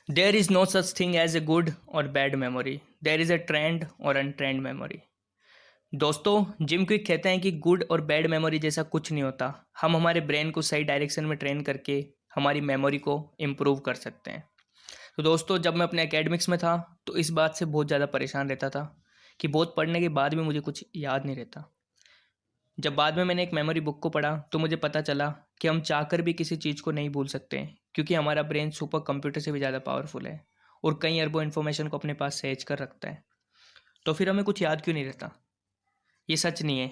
There is no such thing as a good or bad memory. There is a trend और untrained memory. दोस्तों, gym quick कहते हैं कि good और bad memory जैसा कुछ नहीं होता। हम हमारे ब्रेन को सही डायरेक्शन में ट्रेन करके हमारी मेमोरी को इम्प्रूव कर सकते हैं। तो दोस्तों, जब मैं अपने एकेडमिक्स में था तो इस बात से बहुत ज़्यादा परेशान रहता था कि बहुत पढ़ने के बाद भी मुझे कुछ याद नहीं रहता। जब बाद में मैंने एक मेमोरी बुक को पढ़ा तो मुझे पता चला कि हम चाहकर भी किसी चीज़ को नहीं भूल सकते, क्योंकि हमारा ब्रेन सुपर कंप्यूटर से भी ज़्यादा पावरफुल है और कई अरबों इन्फॉर्मेशन को अपने पास सहेज कर रखता है। तो फिर हमें कुछ याद क्यों नहीं रहता? ये सच नहीं है।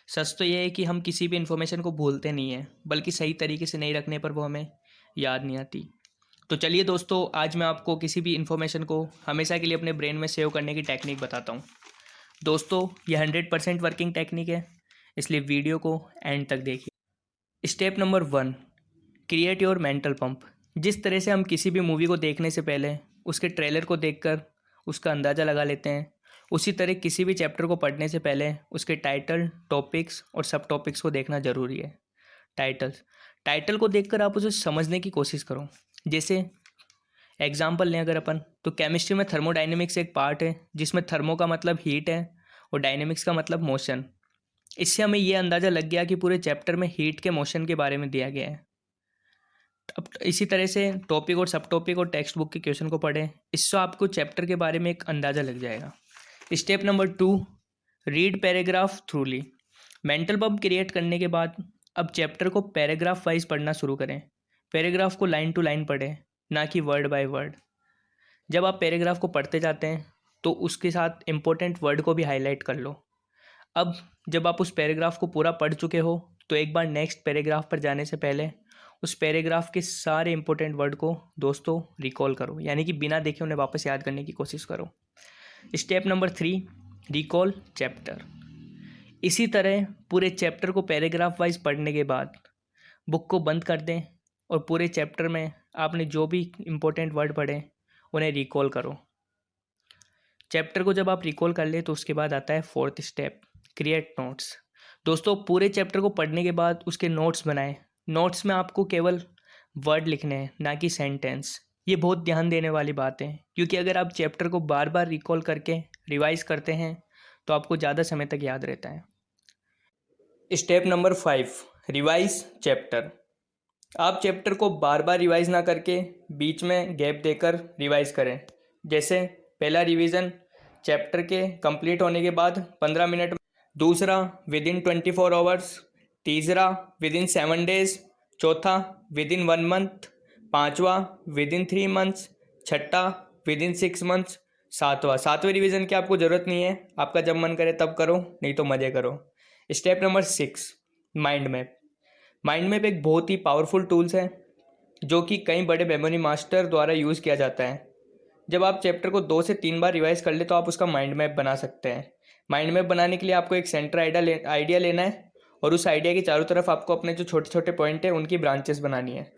सच तो ये है कि हम किसी भी इन्फॉर्मेशन को भूलते नहीं हैं, बल्कि सही तरीके से नहीं रखने पर वो हमें याद नहीं आती। तो चलिए दोस्तों, आज मैं आपको किसी भी इन्फॉर्मेशन को हमेशा के लिए अपने ब्रेन में सेव करने की टेक्निक बताता हूँ। दोस्तों, ये 100% वर्किंग टेक्निक है, इसलिए वीडियो को एंड तक देखिए। Step number 1, create your mental pump. जिस तरह से हम किसी भी मूवी को देखने से पहले उसके ट्रेलर को देखकर उसका अंदाज़ा लगा लेते हैं, उसी तरह किसी भी चैप्टर को पढ़ने से पहले उसके टाइटल, टॉपिक्स और सब टॉपिक्स को देखना ज़रूरी है। टाइटल को देखकर आप उसे समझने की कोशिश करो। जैसे एग्जाम्पल लें अगर अपन, तो केमिस्ट्री में थर्मोडाइनमिक्स एक पार्ट है जिसमें थर्मो का मतलब हीट है और डायनेमिक्स का मतलब मोशन। इससे हमें यह अंदाज़ा लग गया कि पूरे चैप्टर में हीट के मोशन के बारे में दिया गया है। अब इसी तरह से टॉपिक और सब टॉपिक और टेक्स्ट बुक के क्वेश्चन को पढ़ें, इससे आपको चैप्टर के बारे में एक अंदाज़ा लग जाएगा। Step number 2, read paragraph थ्रूली। Mental pump create करने के बाद अब चैप्टर को पैराग्राफ वाइज पढ़ना शुरू करें। पैराग्राफ को लाइन टू लाइन पढ़ें, ना कि वर्ड बाय वर्ड। जब आप पैराग्राफ को पढ़ते जाते हैं तो उसके साथ इम्पोर्टेंट वर्ड को भी हाईलाइट कर लो। अब जब आप उस पैराग्राफ को पूरा पढ़ चुके हो तो एक बार नेक्स्ट पैराग्राफ पर जाने से पहले उस पैराग्राफ के सारे इंपॉर्टेंट वर्ड को दोस्तों रिकॉल करो, यानी कि बिना देखे उन्हें वापस याद करने की कोशिश करो। Step number 3, recall chapter. इसी तरह पूरे चैप्टर को पैराग्राफ वाइज पढ़ने के बाद बुक को बंद कर दें और पूरे चैप्टर में आपने जो भी इम्पोर्टेंट वर्ड पढ़े उन्हें रिकॉल करो। चैप्टर को जब आप रिकॉल कर ले तो उसके बाद आता है 4th स्टेप, क्रिएट नोट्स। दोस्तों, पूरे चैप्टर को पढ़ने के बाद उसके नोट्स बनाएं। नोट्स में आपको केवल वर्ड लिखने हैं, ना कि सेंटेंस। ये बहुत ध्यान देने वाली बात है, क्योंकि अगर आप चैप्टर को बार बार रिकॉल करके रिवाइज करते हैं तो आपको ज़्यादा समय तक याद रहता है। Step number 5, revise chapter. आप चैप्टर को बार बार रिवाइज ना करके बीच में गैप देकर रिवाइज करें। जैसे पहला रिवीजन चैप्टर के कंप्लीट होने के बाद 15 मिनट, दूसरा विदिन 24 आवर्स, तीसरा विदिन 7 डेज, चौथा विदिन 1 मंथ, पांचवा विदिन 3 मंथ्स, छठा विदिन 6 मंथ्स, सातवें रिवीजन की आपको ज़रूरत नहीं है, आपका जब मन करे तब करो, नहीं तो मज़े करो। Step number 6, mind map. Mind map एक बहुत ही पावरफुल टूल्स है जो कि कई बड़े मेमोरी मास्टर द्वारा यूज़ किया जाता है। जब आप चैप्टर को 2 से 3 बार रिवाइज कर ले तो आप उसका माइंड मैप बना सकते हैं। माइंड मैप बनाने के लिए आपको एक सेंटर आइडिया लेना है और उस आइडिया के चारों तरफ आपको अपने जो छोटे छोटे पॉइंट हैं उनकी ब्रांचेस बनानी है।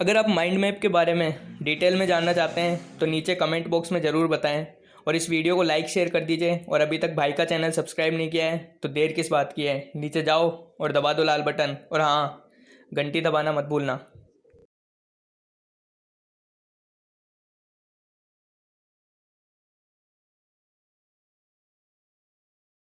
अगर आप माइंड मैप के बारे में डिटेल में जानना चाहते हैं तो नीचे कमेंट बॉक्स में ज़रूर बताएं और इस वीडियो को लाइक शेयर कर दीजिए। और अभी तक भाई का चैनल सब्सक्राइब नहीं किया है तो देर किस बात की है, नीचे जाओ और दबा दो लाल बटन, और हाँ, घंटी दबाना मत भूलना।